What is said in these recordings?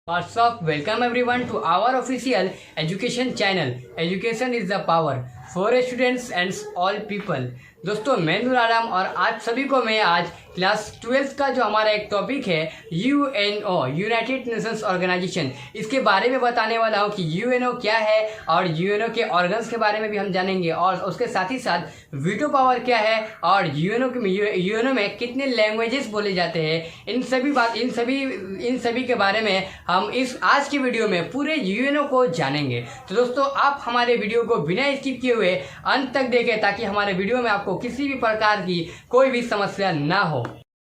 What's up? Welcome everyone to our official education channel. Education is the power for students and all people. दोस्तों मैं नूर आलम और आज सभी को मैं आज क्लास 12th का जो हमारा एक टॉपिक है यूएनओ यूनाइटेड नेशंस ऑर्गेनाइजेशन, इसके बारे में बताने वाला हूँ कि यूएनओ क्या है और यूएनओ के ऑर्गन्स के बारे में भी हम जानेंगे और उसके साथ ही साथ वीटो पावर क्या है और यूएनओ में कितने लैंग्वेजेस बोले जाते हैं। इन सभी के बारे में हम इस आज की वीडियो में पूरे यूएनओ को जानेंगे। तो दोस्तों आप हमारे वीडियो को बिना स्किप किए हुए अंत तक देखें ताकि हमारे वीडियो में आपको किसी भी प्रकार की कोई भी समस्या ना हो।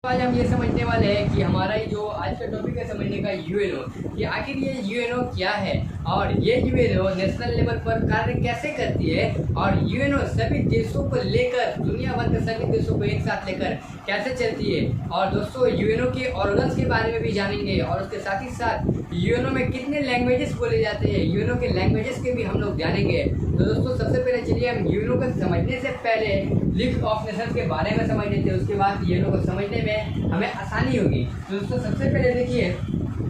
आज हम ये समझने वाले हैं कि हमारा जो आज का टॉपिक है समझने का यूएनओ, कि आखिर ये यूएनओ क्या है और ये यूएनओ नेशनल लेवल पर कार्य कैसे करती है और यूएनओ सभी देशों को लेकर दुनिया भर के सभी देशों को एक साथ लेकर कैसे चलती है। और दोस्तों यूएनओ के ऑर्गन्स के बारे में भी जानेंगे और उसके साथ ही साथ यूएनओ में कितने लैंग्वेजेस बोले जाते हैं, यूएनओ के लैंग्वेजेस के भी हम लोग जानेंगे। तो दोस्तों सबसे पहले चलिए हम यूएनओ को समझने से पहले लीग ऑफ नेशंस के बारे में समझ लेते हैं, उसके बाद यूएनओ को समझने में हमें आसानी होगी। तो दोस्तों सबसे पहले देखिए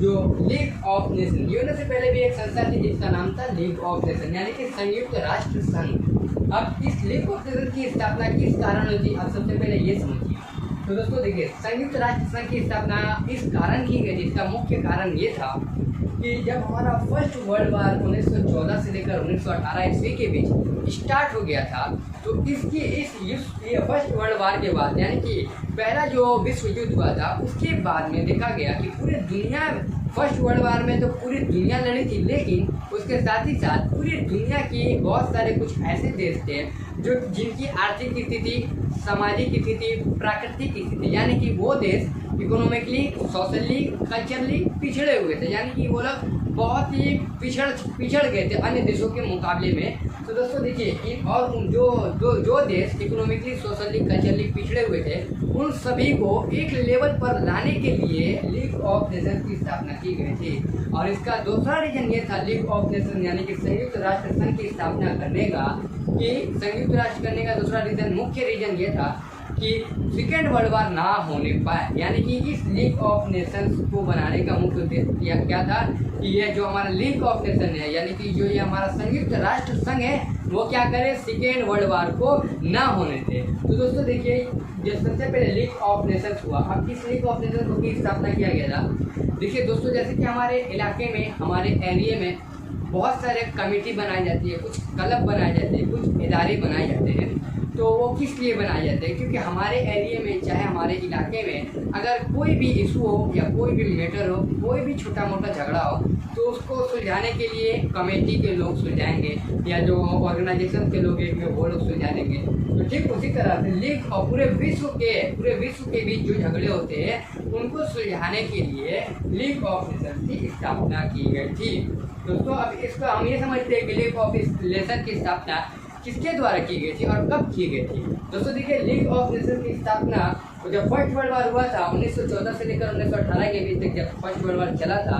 जो लीग ऑफ नेशन, यूएनओ से पहले भी एक संस्था थी जिसका नाम था लीग ऑफ नेशन यानी कि संयुक्त राष्ट्र संघ। अब इस लीग ऑफ नेशन की स्थापना किस कारण हुई थी, अब सबसे पहले ये समझिए। तो दोस्तों देखिए संयुक्त राष्ट्र संघ की स्थापना इस कारण की गई, जिसका मुख्य कारण ये था कि जब हमारा फर्स्ट वर्ल्ड वार 1914 से लेकर 1918 ईस्वी के बीच स्टार्ट हो गया था, तो ये फर्स्ट वर्ल्ड वार के बाद यानी कि पहला जो विश्व युद्ध हुआ था उसके बाद में देखा गया कि पूरे दुनिया फर्स्ट वर्ल्ड वार में तो पूरी दुनिया लड़ी थी, लेकिन उसके साथ ही साथ पूरी दुनिया की बहुत सारे कुछ ऐसे देश थे जो जिनकी आर्थिक स्थिति, सामाजिक स्थिति, प्राकृतिक स्थिति यानी कि वो देश इकोनॉमिकली, सोशली, कल्चरली पिछड़े हुए थे, यानी कि वो लोग बहुत ही पिछड़ गए थे अन्य देशों के मुकाबले में। तो दोस्तों देखिए और जो देश इकोनॉमिकली, सोशली, कल्चरली पिछड़े हुए थे उन सभी को एक लेवल पर लाने के लिए लीग ऑफ नेशंस की स्थापना की गई थी। और इसका दूसरा रीजन ये था लीग ऑफ नेशन यानी कि संयुक्त राष्ट्र संघ की स्थापना करने का, कि संयुक्त राष्ट्र करने का दूसरा रीजन, मुख्य रीजन ये था कि सेकेंड वर्ल्ड वार ना होने पाए, यानी कि इस लीग ऑफ नेशंस को बनाने का मुख्य उद्देश्य क्या था कि ये जो हमारा लीग ऑफ नेशन है यानी कि जो ये हमारा संयुक्त राष्ट्र संघ है वो क्या करे, सेकेंड वर्ल्ड वार को ना होने दे। तो दोस्तों देखिए जब सबसे पहले लीग ऑफ नेशंस हुआ, अब किस लीग ऑफ नेशंस की स्थापना किया गया था। देखिए दोस्तों जैसे कि हमारे इलाके में, हमारे एरिया में बहुत सारे कमेटी बनाई जाती है, कुछ क्लब बनाए जाते हैं, कुछ इदारे बनाए जाते हैं। तो वो किस लिए बनाए जाते हैं, क्योंकि हमारे एरिया में चाहे हमारे इलाके में अगर कोई भी इशू हो या कोई भी मैटर हो, कोई भी छोटा मोटा झगड़ा हो, तो उसको सुलझाने के लिए कमेटी के लोग सुलझाएंगे या जो ऑर्गेनाइजेशन के लोग हैं वो लोग सुलझा देंगे। तो ठीक उसी तरह से लीग और पूरे विश्व के बीच जो झगड़े होते हैं उनको सुलझाने के लिए लीग ऑफ नेशंस की स्थापना की गई थी। दोस्तों अब इसका हम ये समझते हैं कि लीग ऑफ नेशंस की स्थापना किसके द्वारा की गई थी और कब की गई थी। दोस्तों देखिए लीग ऑफ नेशंस की स्थापना जब फर्स्ट वर्ल्ड वार हुआ था 1914 से लेकर 1918 के बीच तक जब फर्स्ट वर्ल्ड वार चला था,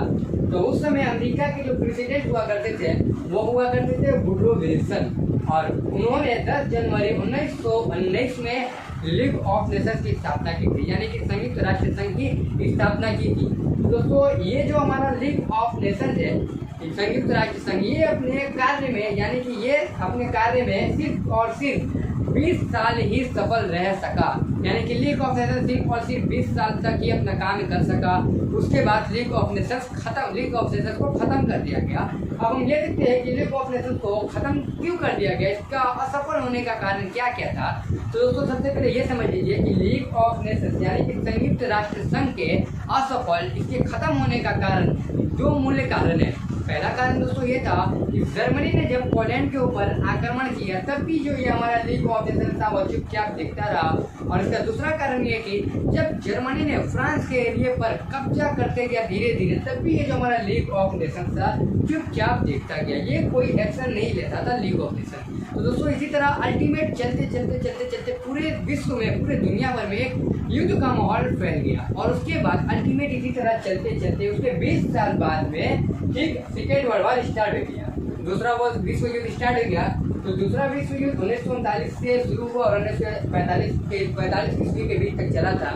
तो उस समय अमेरिका के जो प्रेसिडेंट हुआ करते थे वो हुआ करते थे वुडरो विल्सन, और उन्होंने 10 जनवरी 1919 में लीग ऑफ नेशंस की स्थापना की थी यानी कि संयुक्त राष्ट्र संघ की स्थापना की थी। दोस्तों ये जो हमारा लीग ऑफ नेशंस है, संयुक्त राष्ट्र संघ, ये अपने कार्य में यानी कि ये अपने कार्य में सिर्फ और सिर्फ 20 साल ही सफल रह सका, यानी कि लीग ऑफ नेशंस सिर्फ और सिर्फ 20 साल तक ही अपना काम कर सका। उसके बाद लीग ऑफ नेशंस को खत्म कर दिया गया। अब हम ये देखते हैं कि लीग ऑफ नेशंस को खत्म क्यों कर दिया गया, इसका असफल होने का कारण क्या क्या था। तो दोस्तों सबसे पहले ये समझ लीजिए कि लीग ऑफ नेशंस यानी कि संयुक्त राष्ट्र संघ के असफल, इसके खत्म होने का कारण दो मूल्य कारण है। पहला कारण दोस्तों ये था कि जर्मनी ने जब पोलैंड के ऊपर आक्रमण किया तब भी जो ये हमारा लीग ऑफ नेशंस था वो चुपचाप देखता रहा। और इसका दूसरा कारण ये कि जब जर्मनी ने फ्रांस के एरिया पर कब्जा करते गया धीरे धीरे, तब भी ये जो हमारा लीग ऑफ नेशंस था चुपचाप देखता गया, ये कोई एक्शन नहीं लेता था लीग ऑफ नेशंस। तो दोस्तों इसी तरह अल्टीमेट चलते पूरे विश्व में, पूरे दुनिया भर में एक युद्ध का माहौल फैल गया और उसके बाद अल्टीमेट इसी तरह चलते उसके 20 साल बाद में ठीक सेकेंड वर्ल्ड वार स्टार्ट हो गया, दूसरा विश्व युद्ध स्टार्ट हो गया। तो दूसरा विश्व युद्ध 1939 से शुरू हुआ और 1945 ईस्वी के बीच तक चला था।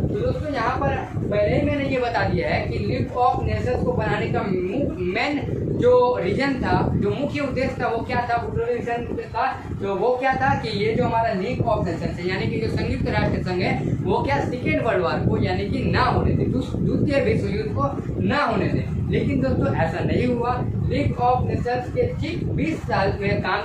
तो दोस्तों यहाँ पर पहले ही मैंने ये बता दिया है कि लीग ऑफ नेशंस को बनाने का मेन जो रीजन था, जो मुख्य उद्देश्य था, वो क्या था बुटोलिशन का, तो वो क्या था कि ये जो हमारा लीग ऑफ नेशंस है यानी कि जो संयुक्त राष्ट्र संघ है वो क्या सेकेंड वर्ल्ड वॉर को यानी कि ना होने दे, द्वितीय विश्व युद्ध को ना होने दे। लेकिन दोस्तों ऐसा नहीं हुआ। लीग ऑफ नेशंस के ठीक 20 साल में काम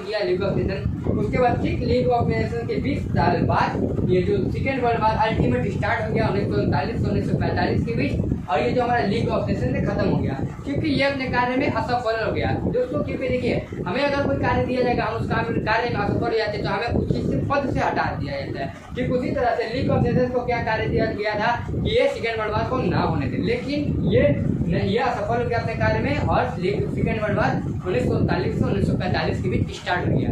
किया लीग ऑफ नेशन। उसके बाद ठीक लीग ऑफ नेशंस के 20 साल बाद ये जो second world war ultimate start हो गया 1939 से 1945 के बीच, और ये जो हमारा लीग ऑफ नेशन है खत्म हो गया क्योंकि ये अपने कार्य में असफल हो गया दोस्तों। क्योंकि देखिए हमें अगर कोई कार्य दिया जाएगा, हम उस कार्य में असफल हो जाते हैं तो हमें उस चीज से पद से हटा दिया जाता है। ठीक उसी तरह से लीग ऑफ नेशंस को क्या कार्य दिया गया था कि ये सेकेंड वर्ल्ड वॉर को ना होने दे, लेकिन ये असफल हो गया अपने कार्य में और सेकेंड वर्ल्ड वॉर 1939 से 1945 के बीच स्टार्ट हो गया।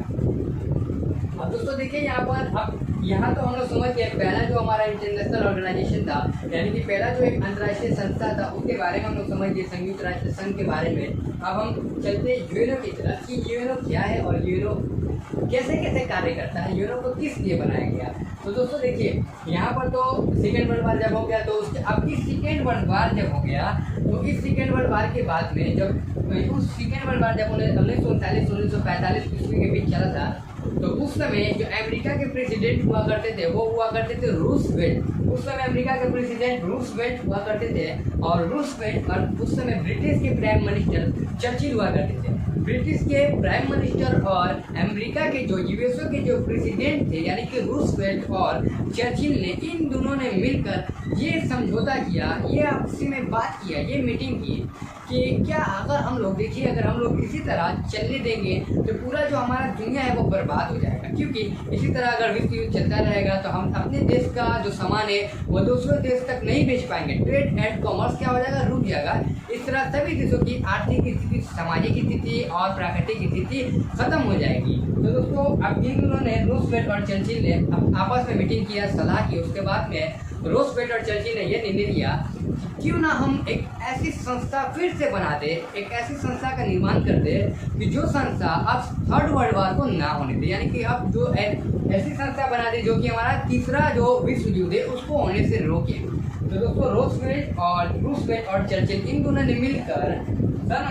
अब दोस्तों देखिए यहाँ पर, अब यहाँ तो हम लोग समझ गए पहला जो हमारा इंटरनेशनल ऑर्गेनाइजेशन था यानी कि पहला जो एक अंतर्राष्ट्रीय संस्था था उसके बारे में हम लोग समझ गए, संयुक्त राष्ट्र संघ के बारे में। अब हम चलते यूएनओ की तरफ कि यूएनओ क्या है और यूएनओ कैसे कैसे कार्य करता है, यूएनओ को किस लिए बनाया गया। तो दोस्तों देखिए यहाँ पर तो सेकेंड वर्ल्ड वॉर जब हो गया तो उसके अब इस सेकेंड वर्ल्ड वॉर जब हो गया तो इस सेकेंड वर्ल्ड वॉर के बाद में जब उस सेकेंड वर्ल्ड वॉर जब 1939-1945 ईस्वी के बीच चला था तो उस समय जो अमेरिका के प्रेसिडेंट हुआ करते थे वो हुआ करते थे रूसवेल्ट। उस समय अमेरिका के प्रेसिडेंट रूसवेल्ट हुआ करते थे और रूसवेल्ट और उस समय ब्रिटिश के प्राइम मिनिस्टर चर्चिल हुआ करते थे। ब्रिटिश के प्राइम मिनिस्टर और अमेरिका के जो यूएसओ के जो प्रेसिडेंट थे यानी कि रूसवेल्ट और चर्चिल ने, इन दोनों ने मिलकर ये समझौता किया, ये आपसी में बात किया, ये मीटिंग की कि क्या अगर हम लोग देखिए अगर हम लोग इसी तरह चलने देंगे तो पूरा जो हमारा दुनिया है वो बर्बाद हो जाएगा। क्योंकि इसी तरह अगर विश्व युद्ध चलता रहेगा तो हम अपने देश का जो सामान है वो दूसरे देश तक नहीं बेच पाएंगे, ट्रेड एंड कॉमर्स क्या हो जाएगा, रुक जाएगा। इस तरह सभी देशों की आर्थिक स्थिति, सामाजिक स्थिति और प्राकृतिक स्थिति खत्म हो जाएगी। तो दोस्तों अब इन दोनों ने, रूसवेल्ट और चर्चिल ने आपस में मीटिंग किया, सलाह की। उसके बाद में रूसवेल्ट और चर्चिल ने यह निर्णय लिया क्यों ना हम एक ऐसी संस्था फिर से बना दे, एक ऐसी संस्था का निर्माण कर दे कि जो संस्था अब थर्ड वर्ल्ड वॉर को ना होने दे, यानी कि अब जो ऐसी संस्था बना दे जो कि हमारा तीसरा जो विश्व युद्ध है उसको होने से रोके। तो दोस्तों रूसवेल्ट और चर्चिल इन दोनों ने मिलकर सन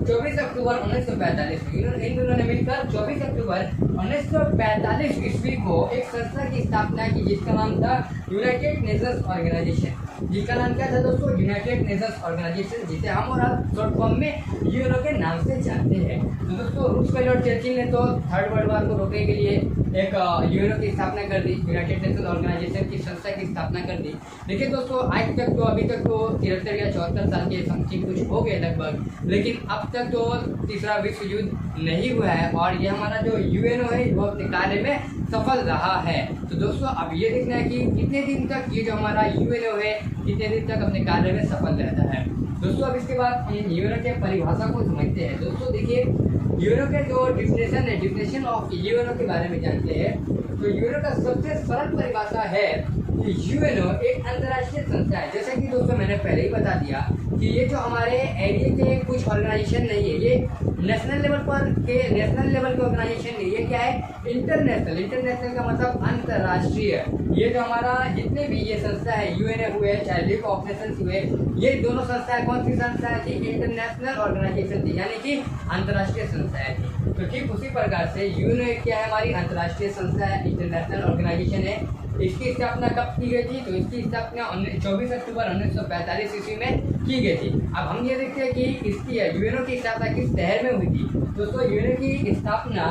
24 अक्टूबर 1945 इन दोनों ने मिलकर 24 अक्टूबर 1945 ईस्वी को एक संस्था की स्थापना की जिसका नाम था यूनाइटेड नेशंस ऑर्गेनाइजेशन। जिसका नाम क्या था दोस्तों, यूनाइटेड नेशंस ऑर्गेनाइजेशन, जिसे हम और आप शॉर्ट फॉर्म में यूएनओ के नाम से जानते हैं। तो दोस्तों रूसवेल्ट और चर्चिल ने तो थर्ड वर्ल्ड वॉर को रोकने के लिए एक यूएनओ की स्थापना कर दी, यूनाइटेड नेशंस ऑर्गेनाइजेशन की संस्था की स्थापना कर दी। देखिए दोस्तों आज तक तो अभी तक तो 73 या 74 साल के समथिंग कुछ हो गए लगभग, लेकिन अब तक तो तीसरा विश्व युद्ध नहीं हुआ है और ये हमारा जो यूएनओ है वो अपने कार्य में सफल रहा है। तो दोस्तों अब ये देखना है कि कितने दिन तक ये जो हमारा यूएनओ है कितने दिन तक अपने कार्य में सफल रहता है। दोस्तों अब इसके बाद हम यूएनओ के परिभाषा को समझते हैं। दोस्तों देखिए यूएनओ के जो डिफिनेशन है, डिफिनेशन ऑफ यूएनओ के बारे में जानते हैं। तो यूएनओ का सबसे सरल परिभाषा है कि यूएनओ एक अंतर्राष्ट्रीय संस्था है। जैसे कि दोस्तों मैंने पहले ही बता दिया कि ये जो हमारे एरिया के कुछ ऑर्गेनाइजेशन नहीं है, ये नेशनल लेवल के ऑर्गेनाइजेशन नहीं, ये क्या है, इंटरनेशनल का मतलब अंतर्राष्ट्रीय। ये जो हमारा जितने भी ये संस्था है, यूएनओ हुए चाहे लीग ऑफ नेशंस हुए, ये दोनों संस्थाएं कौन सी संस्था थी, इंटरनेशनल ऑर्गेनाइजेशन थी, यानी कि अंतर्राष्ट्रीय संस्थाएं थी। तो ठीक उसी प्रकार से यूएनओ क्या है, हमारी अंतर्राष्ट्रीय संस्था है, इंटरनेशनल ऑर्गेनाइजेशन है। इसकी स्थापना कब की गई थी, तो इसकी स्थापना 24 अक्टूबर 1945 ईस्वी में की गई थी। अब हम ये देखते हैं कि इसकी यूएनओ की स्थापना किस शहर में हुई थी। दोस्तों यूएनओ की स्थापना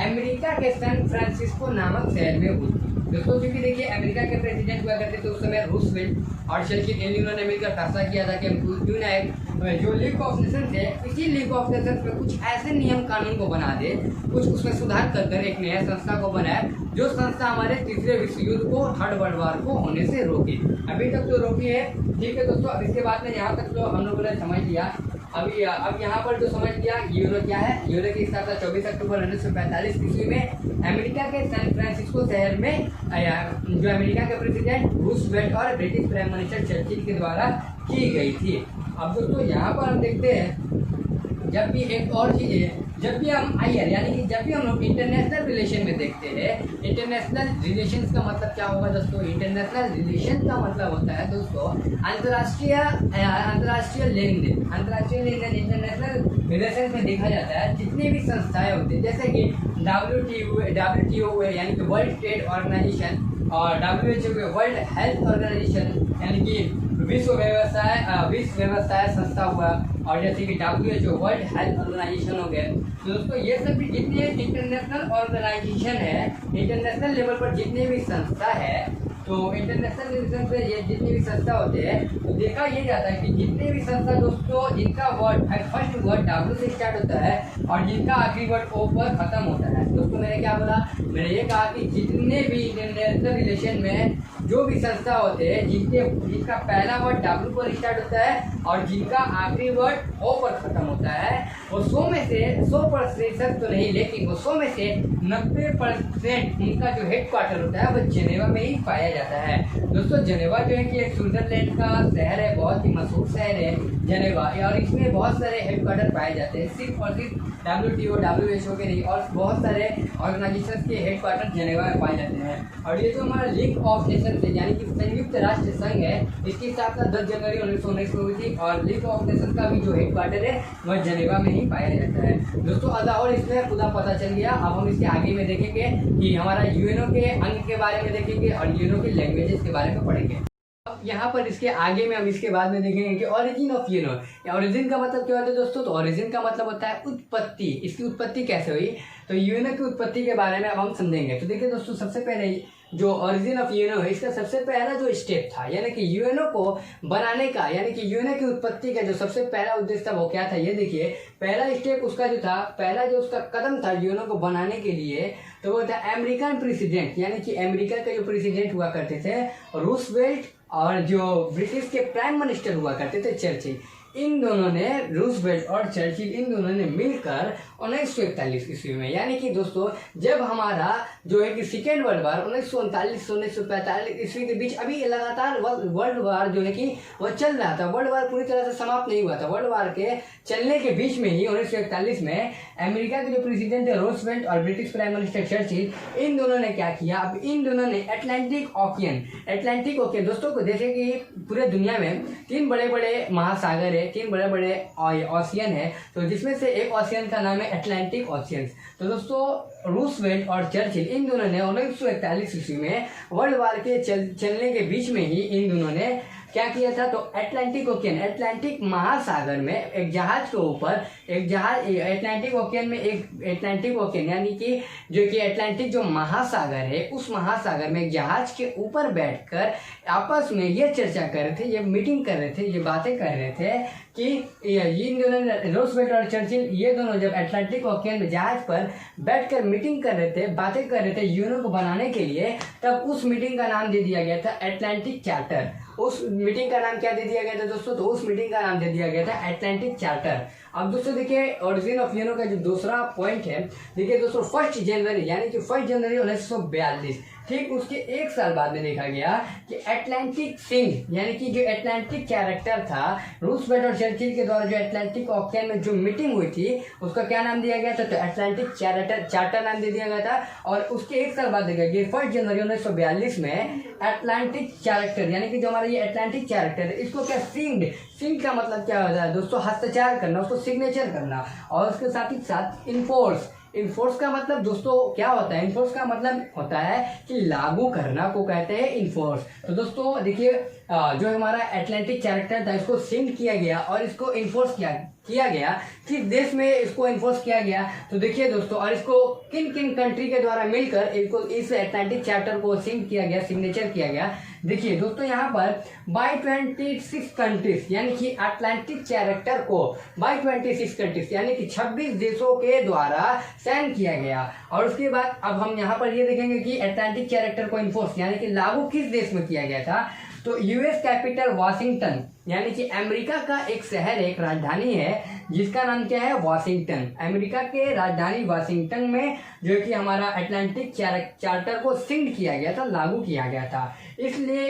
अमेरिका के सैन फ्रांसिस्को नामक शहर में हुई थी। दोस्तों क्योंकि देखिए अमेरिका के प्रेसिडेंट हुआ करते थे उस समय रूसवेल्ट और चर्चिल, इन दोनों ने मिलकर फैसला किया था कि हम क्यों ना जो लीग ऑफ नेशंस है, इसी लीग ऑफ नेशंस में कुछ ऐसे नियम कानून को बना दे, कुछ उसमें सुधार कर एक नया संस्था को बनाए जो संस्था हमारे तीसरे विश्व युद्ध को, थर्ड वर्ल्ड वॉर को होने से रोके। अभी तक तो रोकी है, ठीक है दोस्तों। अब इसके बाद में यहाँ तक तो हम लोगों ने समझ लिया। अब यहाँ पर जो समझ लिया यूएनओ क्या है। यूएनओ की स्थापना 24 अक्टूबर 1945 ईस्वी में अमेरिका के सैन फ्रांसिस्को शहर में जो अमेरिका के प्रेसिडेंट रूसवेल्ट और ब्रिटिश प्राइम मिनिस्टर चर्चिल के द्वारा की गई थी। अब दोस्तों यहाँ पर हम देखते हैं जब भी एक और चीज़ है जब भी हम आईआर यानी कि जब भी हम लोग इंटरनेशनल रिलेशन में देखते हैं, इंटरनेशनल रिलेशंस का मतलब क्या होगा दोस्तों? इंटरनेशनल रिलेशन का मतलब होता है दोस्तों अंतर्राष्ट्रीय लेन देन। अंतर्राष्ट्रीय लेन देन इंटरनेशनल रिलेशन में देखा जाता है। जितनी भी संस्थाएं होती हैं जैसे कि WTO यानी कि वर्ल्ड ट्रेड ऑर्गेनाइजेशन, और WHO वर्ल्ड हेल्थ ऑर्गेनाइजेशन यानी कि विश्व व्यवसाय संस्था हुआ, और जैसे कि WHO वर्ल्ड हेल्थ ऑर्गेनाइजेशन हो गए। तो दोस्तों ये सब भी जितने इंटरनेशनल ऑर्गेनाइजेशन है, इंटरनेशनल लेवल पर जितने भी संस्था है, तो इंटरनेशनल रिलेशन पे ये जितनी भी संस्था होते हैं, तो देखा ये जाता है कि जितने भी संस्था दोस्तों जिनका फर्स्ट वर्ड W से स्टार्ट होता है और जिनका आखिरी वर्ड O पर खत्म होता है। दोस्तों मैंने क्या बोला? मैंने ये कहा कि जितने भी इंटरनेशनल रिलेशन में जो भी संस्था होते हैं जिनका पहला वर्ड W पर स्टार्ट होता है और जिनका आखिरी वर्ड O पर खत्म होता है, वो 100% तो नहीं, लेकिन वो 100 में से 90% उनका जो हेडक्वार्टर होता है वो जेनेवा में ही पाया जाता है। दोस्तों जेनेवा जो है कि एक स्विट्जरलैंड का शहर है, बहुत ही मशहूर शहर है जेनेवा, और इसमें बहुत सारे हेडक्वार्टर पाए जाते हैं। सिर्फ और सिर्फ WTO WHO के नहीं, और बहुत सारे ऑर्गेनाइजेशन के हेडक्वार्टर जेनेवा में पाए जाते हैं। और ये जो हमारा लीग ऑफ नेशंस है यानी कि संयुक्त राष्ट्र संघ है, इसकी स्थापना 10 जनवरी 1919 को हुई थी, और लीग ऑफ नेशंस का भी जो हेडक्वार्टर है वह जेनेवा में ही पाया जाता है। दोस्तों आधा और इसमें पूरा पता चल गया। अब हम इसके आगे में देखेंगे कि हमारा यूएनओ के अंग के बारे में देखेंगे और यूएनओ के लैंग्वेजेस के बारे में पढ़ेंगे। यहाँ पर इसके आगे में हम इसके बाद में देखेंगे कि ओरिजिन ऑफ यूएनओ। ओरिजिन का मतलब क्या होता है दोस्तों? तो ओरिजिन का मतलब होता है उत्पत्ति। इसकी उत्पत्ति कैसे हुई, तो यूएनओ की उत्पत्ति के बारे में अब हम समझेंगे। तो देखिए दोस्तों, सबसे पहले जो ओरिजिन ऑफ यूएनओ है, इसका सबसे पहला जो स्टेप था यानी कि यूएनओ को बनाने का, यानी कि यूएनओ की उत्पत्ति का जो सबसे पहला उद्देश्य था वो क्या था, ये देखिए। पहला स्टेप उसका जो था, पहला जो उसका कदम था यूएनओ को बनाने के लिए, तो वो था अमेरिकन प्रेसिडेंट, यानी कि अमेरिका के जो प्रेसिडेंट हुआ करते थे रूजवेल्ट, और जो ब्रिटिश के प्राइम मिनिस्टर हुआ करते थे चर्चिल। इन दोनों ने, रूजवेल्ट और चर्चिल, इन दोनों ने मिलकर 1941 ईस्वी में, यानी कि दोस्तों जब हमारा जो है कि सेकेंड वर्ल्ड वार 1939 से 1945 ईस्वी के बीच अभी लगातार वर्ल्ड वार जो है कि वह चल रहा था। वर्ल्ड वार पूरी तरह से समाप्त नहीं हुआ था। वर्ल्ड वार के चलने के बीच में ही 1941 में अमेरिका के जो प्रेसिडेंट थे रूजवेल्ट और ब्रिटिश प्राइम मिनिस्टर चर्चिल, इन दोनों ने क्या किया, अब इन दोनों ने अटलांटिक ओशियन दोस्तों को, जैसे कि पूरे दुनिया में 3 बड़े बड़े महासागर है, 3 बड़े बड़े ओशियन है, तो जिसमें से एक ओशियन का नाम है अटलांटिक ओशियन। तो दोस्तों रूजवेल्ट और चर्चिल इन दोनों ने 1941 ईस्वी में वर्ल्ड वार के चलने के बीच में ही इन दोनों ने क्या किया था, तो अटलांटिक ओशियन, अटलांटिक महासागर में एक जहाज के ऊपर, अटलांटिक ओशियन में एक अटलांटिक ओशियन यानी कि जो कि अटलांटिक जो महासागर है, उस महासागर में एक जहाज के ऊपर बैठकर आपस में ये चर्चा कर रहे थे, ये मीटिंग कर रहे थे, ये बातें कर रहे थे कि इन दोनों रूजवेल्ट और चर्चिल, ये दोनों जब अटलांटिक ओशियन में जहाज पर बैठकर मीटिंग कर रहे थे, बातें कर रहे थे यूएनओ को बनाने के लिए, तब उस मीटिंग का नाम दे दिया गया था अटलांटिक चार्टर। उस मीटिंग का नाम क्या दे दिया गया था दोस्तों? तो उस मीटिंग का नाम दे दिया गया था अटलांटिक चार्टर। अब दोस्तों देखिए ओरिजिन ऑफ यूएनओ का जो दूसरा पॉइंट है, देखिए दोस्तों 1 जनवरी यानी कि 1 जनवरी 1942, ठीक उसके 1 साल बाद में देखा गया कि अटलांटिक सिंह यानी कि जो अटलांटिक कैरेक्टर था, रूजवेल्ट और चर्चिल के द्वारा जो अटलांटिक ओशियन में जो मीटिंग हुई थी उसका क्या नाम दिया गया था, तो अटलांटिक चार्टर नाम दे दिया गया था। और उसके 1 साल बाद देखा गया 1 जनवरी 1942 में अटलांटिक चार्टर यानी कि जो हमारा ये अटलांटिक चार्टर है, इसको क्या सिंग का मतलब क्या होता है दोस्तों? हस्ताक्षर करना, उसको सिग्नेचर करना, और उसके साथ ही साथ इन्फोर्स का मतलब दोस्तों क्या होता है? इन्फोर्स का मतलब होता है कि लागू करना को कहते हैं इन्फोर्स। तो दोस्तों देखिए जो हमारा अटलांटिक चार्टर था, इसको सिंग किया गया और इसको इन्फोर्स किया गया, किस देश में इसको इन्फोर्स किया गया, तो देखिए दोस्तों, और इसको किन किन कंट्री के द्वारा मिलकर इसको इस अटलांटिक चार्टर को सिग्नेचर किया गया। देखिए दोस्तों यहाँ पर बाय 26 कंट्रीज यानी कि अटलांटिक चार्टर को बाय 26 कंट्रीज यानी कि 26 देशों के द्वारा साइन किया गया। और उसके बाद अब हम यहाँ पर ये देखेंगे कि अटलांटिक चार्टर को इन्फोर्स यानी कि लागू किस देश में किया गया था, तो यूएस कैपिटल वाशिंगटन यानी कि अमेरिका का एक शहर, एक राजधानी है जिसका नाम क्या है, वाशिंगटन। अमेरिका के राजधानी वाशिंगटन में जो कि हमारा अटलांटिक चार्टर को सिंड किया गया था, लागू किया गया था। इसलिए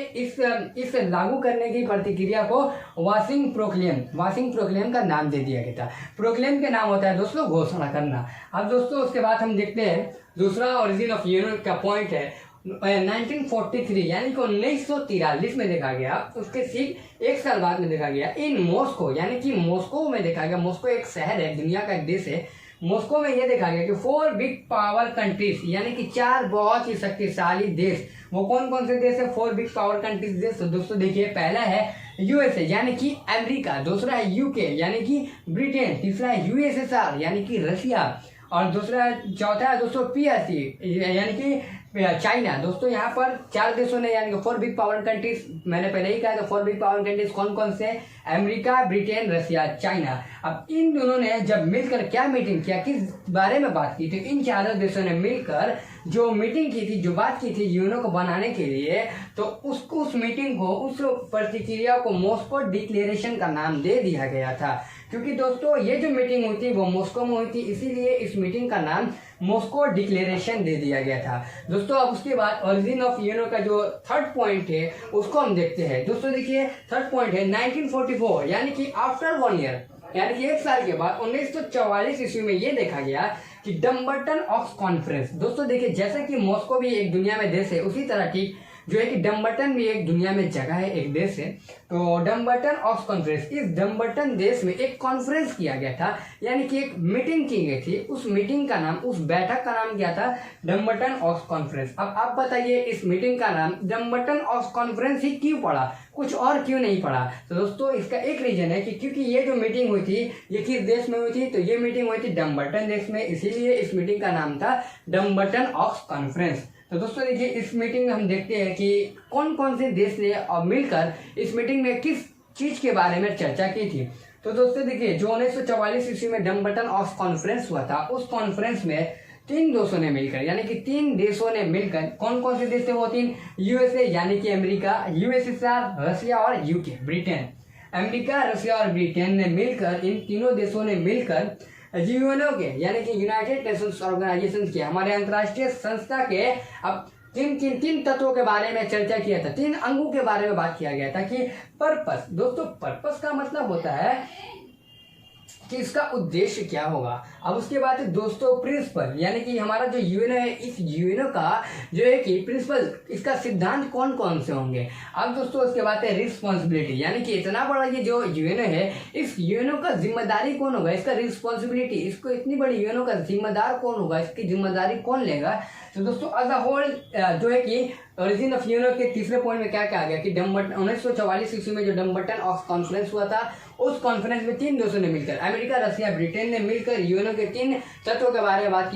इस लागू करने की प्रतिक्रिया को वाशिंग प्रोक्लेम का नाम दे दिया गया था। प्रोक्लेम के नाम होता है दोस्तों घोषणा करना। अब दोस्तों उसके बाद हम देखते हैं दूसरा ओरिजिन ऑफ यूनियन का पॉइंट है 1943 यानी कि 1943 में देखा गया। उसके ठीक एक साल बाद में देखा गया इन मॉस्को यानी कि मॉस्को में देखा गया। मॉस्को एक शहर है, दुनिया का एक देश है। मॉस्को में यह देखा गया कि 4 बिग पावर कंट्रीज यानी कि 4 बहुत ही शक्तिशाली देश। वो कौन कौन से देश है, 4 बिग पावर कंट्रीज देश? तो दोस्तों देखिए, पहला है यूएसए यानी कि अमेरिका, दूसरा है यूके यानी कि ब्रिटेन, तीसरा है यूएसएसआर यानी कि रशिया, और चौथा है दोस्तों पीआरसी यानी कि चाइना। दोस्तों यहाँ पर 4 देशों ने यानी कि 4 बिग पावर कंट्रीज, मैंने पहले ही कहा था 4 बिग पावर कंट्रीज कौन कौन से, अमेरिका, ब्रिटेन, रशिया, चाइना। अब इन दोनों ने जब मिलकर क्या मीटिंग किया, किस बारे में बात की थी, इन 4 देशों ने मिलकर जो मीटिंग की थी, जो बात की थी यूएनओ को बनाने के लिए, तो उस मीटिंग को, उस प्रतिक्रिया को मॉस्को डिक्लेरेशन का नाम दे दिया गया था। क्योंकि दोस्तों ये जो मीटिंग हुई थी वो मॉस्को में हुई थी, इसीलिए इस मीटिंग का नाम मॉस्को डिक्लेरेशन दे दिया गया था। दोस्तों अब उसके बाद ओरिजिन ऑफ यूएनओ का जो थर्ड पॉइंट है उसको हम देखते हैं। दोस्तों देखिए, थर्ड पॉइंट है 1944 यानी कि आफ्टर 1 ईयर यानी कि 1 साल के बाद 1944 ईस्वी में ये देखा गया कि डम्बर्टन ऑक्स कॉन्फ्रेंस। दोस्तों देखिए, जैसे कि मॉस्को भी एक दुनिया में देश है, उसी तरह ठीक जो है कि डम्बर्टन भी एक दुनिया में जगह है, एक देश है। तो डम्बर्टन ऑक्स कॉन्फ्रेंस, इस डम्बर्टन देश में एक कॉन्फ्रेंस किया गया था यानी कि एक मीटिंग की गई थी। उस मीटिंग का नाम, उस बैठक का नाम क्या था, डम्बर्टन ऑक्स कॉन्फ्रेंस। अब आप बताइए इस मीटिंग का नाम डम्बर्टन ऑक्स कॉन्फ्रेंस ही क्यों पड़ा, कुछ और क्यों नहीं पड़ा? तो दोस्तों इसका एक रीजन है कि क्योंकि ये जो मीटिंग हुई थी ये किस देश में हुई थी, तो ये मीटिंग हुई थी डम्बर्टन देश में, इसीलिए इस मीटिंग का नाम था डम्बर्टन ऑक्स कॉन्फ्रेंस। तो दोस्तों देखिए, इस मीटिंग में हम देखते हैं कि कौन कौन से देश ने मिलकर इस मीटिंग में किस चीज के बारे में चर्चा की थी। तो दोस्तों देखिए, जो 1944 ईस्वी में डम्बर्टन ऑक्स कॉन्फ्रेंस हुआ था, उस कॉन्फ्रेंस में 3 देशों ने मिलकर यानी कि 3 देशों ने मिलकर, कौन कौन से देश थे वो 3, यूएसए यानी कि अमेरिका, यूएसएसआर रशिया और यूके ब्रिटेन। अमेरिका, रशिया और ब्रिटेन ने मिलकर, इन तीनों देशों ने मिलकर यूएनओ के यानी कि यूनाइटेड नेशंस ऑर्गेनाइजेशन के, हमारे अंतर्राष्ट्रीय संस्था के अब तीन तत्वों के बारे में चर्चा किया था, 3 अंगों के बारे में बात किया गया था कि पर्पस। दोस्तों पर्पस का मतलब होता है कि इसका उद्देश्य क्या होगा। अब उसके बाद दोस्तों प्रिंसिपल यानी कि हमारा जो यूएनओ है, इस यूएनओ का जो है कि प्रिंसिपल, इसका सिद्धांत कौन कौन से होंगे। अब दोस्तों उसके बाद है रिस्पॉन्सिबिलिटी यानी कि इतना बड़ा ये जो यूएनओ है, इस यूएनओ का जिम्मेदारी कौन होगा, इसका रिस्पॉन्सिबिलिटी, इसको इतनी बड़ी यूएनओ का जिम्मेदार कौन होगा, इसकी जिम्मेदारी कौन लेगा। तो दोस्तों एज अ होल जो है कि ओरिजिन ऑफ यूएनओ के तीसरे पॉइंट में क्या कहा गया कि 1944 ईस्वी में जो डम्बर्टन ऑक्स कॉन्फ्रेंस हुआ था, उस कॉन्फ्रेंस में 3 देशों ने मिलकर, अमेरिका, रशिया, ब्रिटेन ने मिलकर यूएनओ के 3 तत्वों के बारे में बात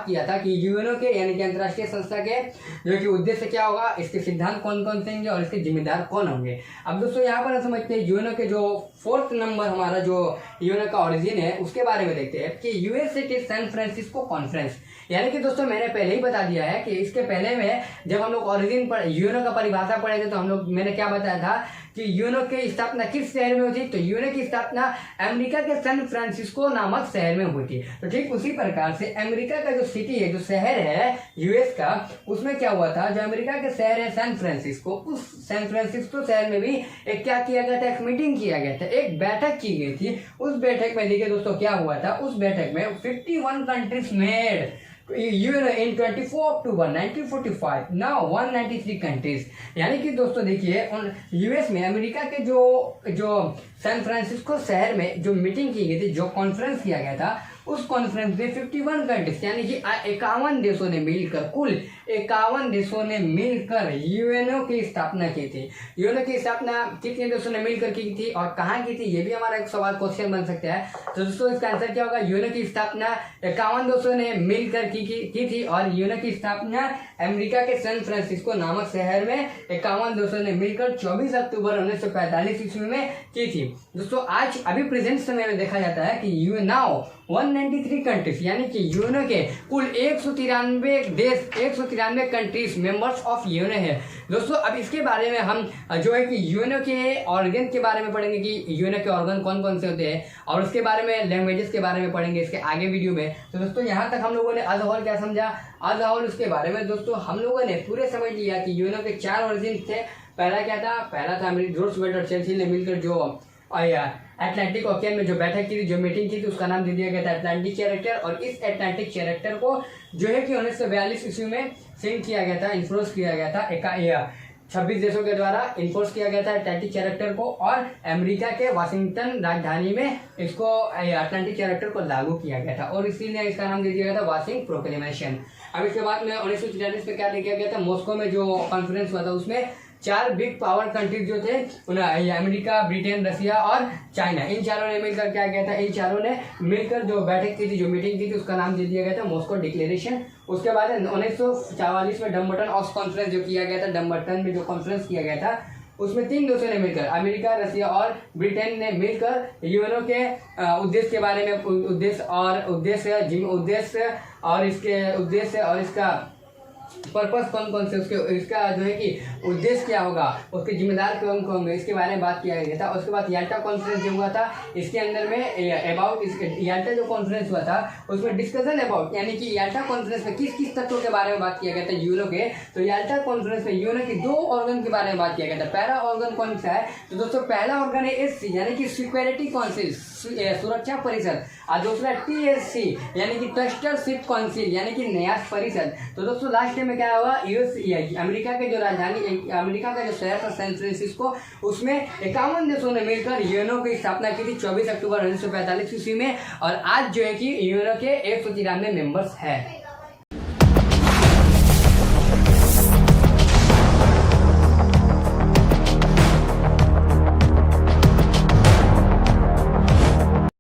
किया था कि यूएनओ के यानी कि अंतर्राष्ट्रीय संस्था के जो कि उद्देश्य क्या होगा, इसके सिद्धांत कौन कौन से होंगे और इसके जिम्मेदार कौन होंगे। अब दोस्तों यहाँ पर हम समझते हैं यूएनओ के जो 4th नंबर हमारा जो यूएनओ का ओरिजिन है उसके बारे में देखते हैं कि US city San Francisco conference. यानी कि दोस्तों मैंने पहले ही बता दिया है कि इसके पहले में जब हम लोग ओरिजिन पर यूएनओ का परिभाषा पढ़े थे, तो हम लोग, मैंने क्या बताया था कि यूएनओ की स्थापना किस शहर में हुई थी, तो यूएनओ की स्थापना अमेरिका के सैन फ्रांसिस्को नामक शहर में हुई थी। तो ठीक उसी प्रकार से अमेरिका का जो सिटी है, जो शहर है यूएस का, उसमें क्या हुआ था, जो अमेरिका के शहर है सैन फ्रांसिस्को, उस सैन फ्रांसिस्को शहर में भी एक क्या किया गया था, एक मीटिंग किया गया था, एक बैठक की गई थी। उस बैठक में देखिए दोस्तों क्या हुआ था, उस बैठक में 51 कंट्रीज मेड यूएनओ इन 24 अक्टूबर 1945 नाउ 193 कंट्रीज। यानी कि दोस्तों देखिए यूएस में अमेरिका के जो सैन फ्रांसिस्को शहर में जो मीटिंग की गई थी, जो कॉन्फ्रेंस किया गया था, उस कॉन्फ्रेंस में 51 कंट्रीज यानी कि 51 देशों ने मिलकर, कुल 51 देशों ने मिलकर यूएनओ की स्थापना की थी। यूएनओ की स्थापना कितने देशों ने मिलकर की थी और कहाँ की थी, ये भी हमारा एक सवाल, क्वेश्चन बन सकता है। तो दोस्तों इसका आंसर क्या होगा, यूएनओ की स्थापना 51 देशों ने मिलकर की थी और यूएनओ की स्थापना अमेरिका के सैन फ्रांसिस्को नामक शहर में 51 देशों ने मिलकर 24 अक्टूबर 1945 ईस्वी में की थी। दोस्तों आज अभी प्रेजेंट समय में देखा जाता है कि नाउ 193 कंट्रीज यानी कि यूएनओ के कुल 193 देश, 193 कंट्रीज मेंबर्स ऑफ यूएनओ है। दोस्तों अब इसके बारे में हम जो है कि यूएनओ के ऑर्गन के बारे में पढ़ेंगे कि यूएनओ के ऑर्गन कौन कौन से होते हैं, और उसके बारे में लैंग्वेजेस के बारे में पढ़ेंगे इसके आगे वीडियो में। तो दोस्तों यहाँ तक हम लोगों ने एज होल क्या समझा, एज होल उसके बारे में दोस्तों हम लोगों ने पूरे समझ लिया कि यूएनओ के 4 ओरिजिन थे। पहला क्या था, पहला था रूजवेल्ट और चर्चिल ने मिलकर जो अटलांटिक ओशियन में जो बैठक की थी, जो मीटिंग की थी, उसका नाम दे दिया गया था अटलांटिक चैरेक्टर। और इस अटलांटिक चैरेक्टर को जो है कि 1942 ईस्वी में साइन किया गया था, इन्फोर्स किया गया था 26 देशों के द्वारा इन्फोर्स किया गया था अटलांटिक चैरेक्टर को, और अमेरिका के वाशिंगटन राजधानी में इसको अटलांटिक चैरेक्टर को लागू किया गया था, और इसीलिए इसका नाम दे दिया गया था वाशिंग प्रोक्लेमेशन। अब इसके बाद में 1943 में क्या किया गया था, मॉस्को में जो कॉन्फ्रेंस हुआ था उसमें 4 बिग पावर कंट्रीज जो थे अमेरिका, ब्रिटेन, रसिया और चाइना, इन चारों ने मिलकर क्या किया था, इन चारों ने मिलकर जो बैठक की थी, जो मीटिंग की थी, उसका नाम दे दिया गया था मॉस्को डिक्लेरेशन। उसके बाद 1944 में डम्बर्टन ऑफ कॉन्फ्रेंस जो किया गया था, डम्बर्टन में जो कॉन्फ्रेंस किया गया था उसमें 3 देशों ने मिलकर, अमेरिका, रसिया और ब्रिटेन ने मिलकर यूएनओ के उद्देश्य के बारे में, उद्देश्य और इसका पर्पस कौन कौन से, उसके इसका जो है कि उद्देश्य क्या होगा, उसके जिम्मेदार कौन कौन होंगे, इसके बारे में बात किया गया था। उसके बाद याल्टा कॉन्फ्रेंस जो हुआ था, इसके अंदर में अबाउट याल्टा जो कॉन्फ्रेंस हुआ था उसमें डिस्कशन अबाउट, यानी कि याल्टा कॉन्फ्रेंस में किस किस तत्वों के बारे में बात किया गया था यूएनओ के। तो याल्टा कॉन्फ्रेंस में यूएनओ के 2 ऑर्गन के बारे में बात किया गया था। पहला ऑर्गन कौन सा है, तो दोस्तों पहला ऑर्गन है एससी यानी कि सिक्योरिटी काउंसिल, सुरक्षा परिषद, और दूसरा टीएससी यानी कि ट्रस्टरशिप काउंसिल यानी कि न्यास परिषद। तो दोस्तों लास्ट में क्या हुआ, अमेरिका के जो राजधानी, अमेरिका का जो शहर था सैन फ्रांसिस्को, उसमें 51 देशों ने मिलकर यूएनओ की स्थापना की थी 24 अक्टूबर 1945 ईस्वी में, और आज जो है कि यूएनओ के 193 मेंबर्स है।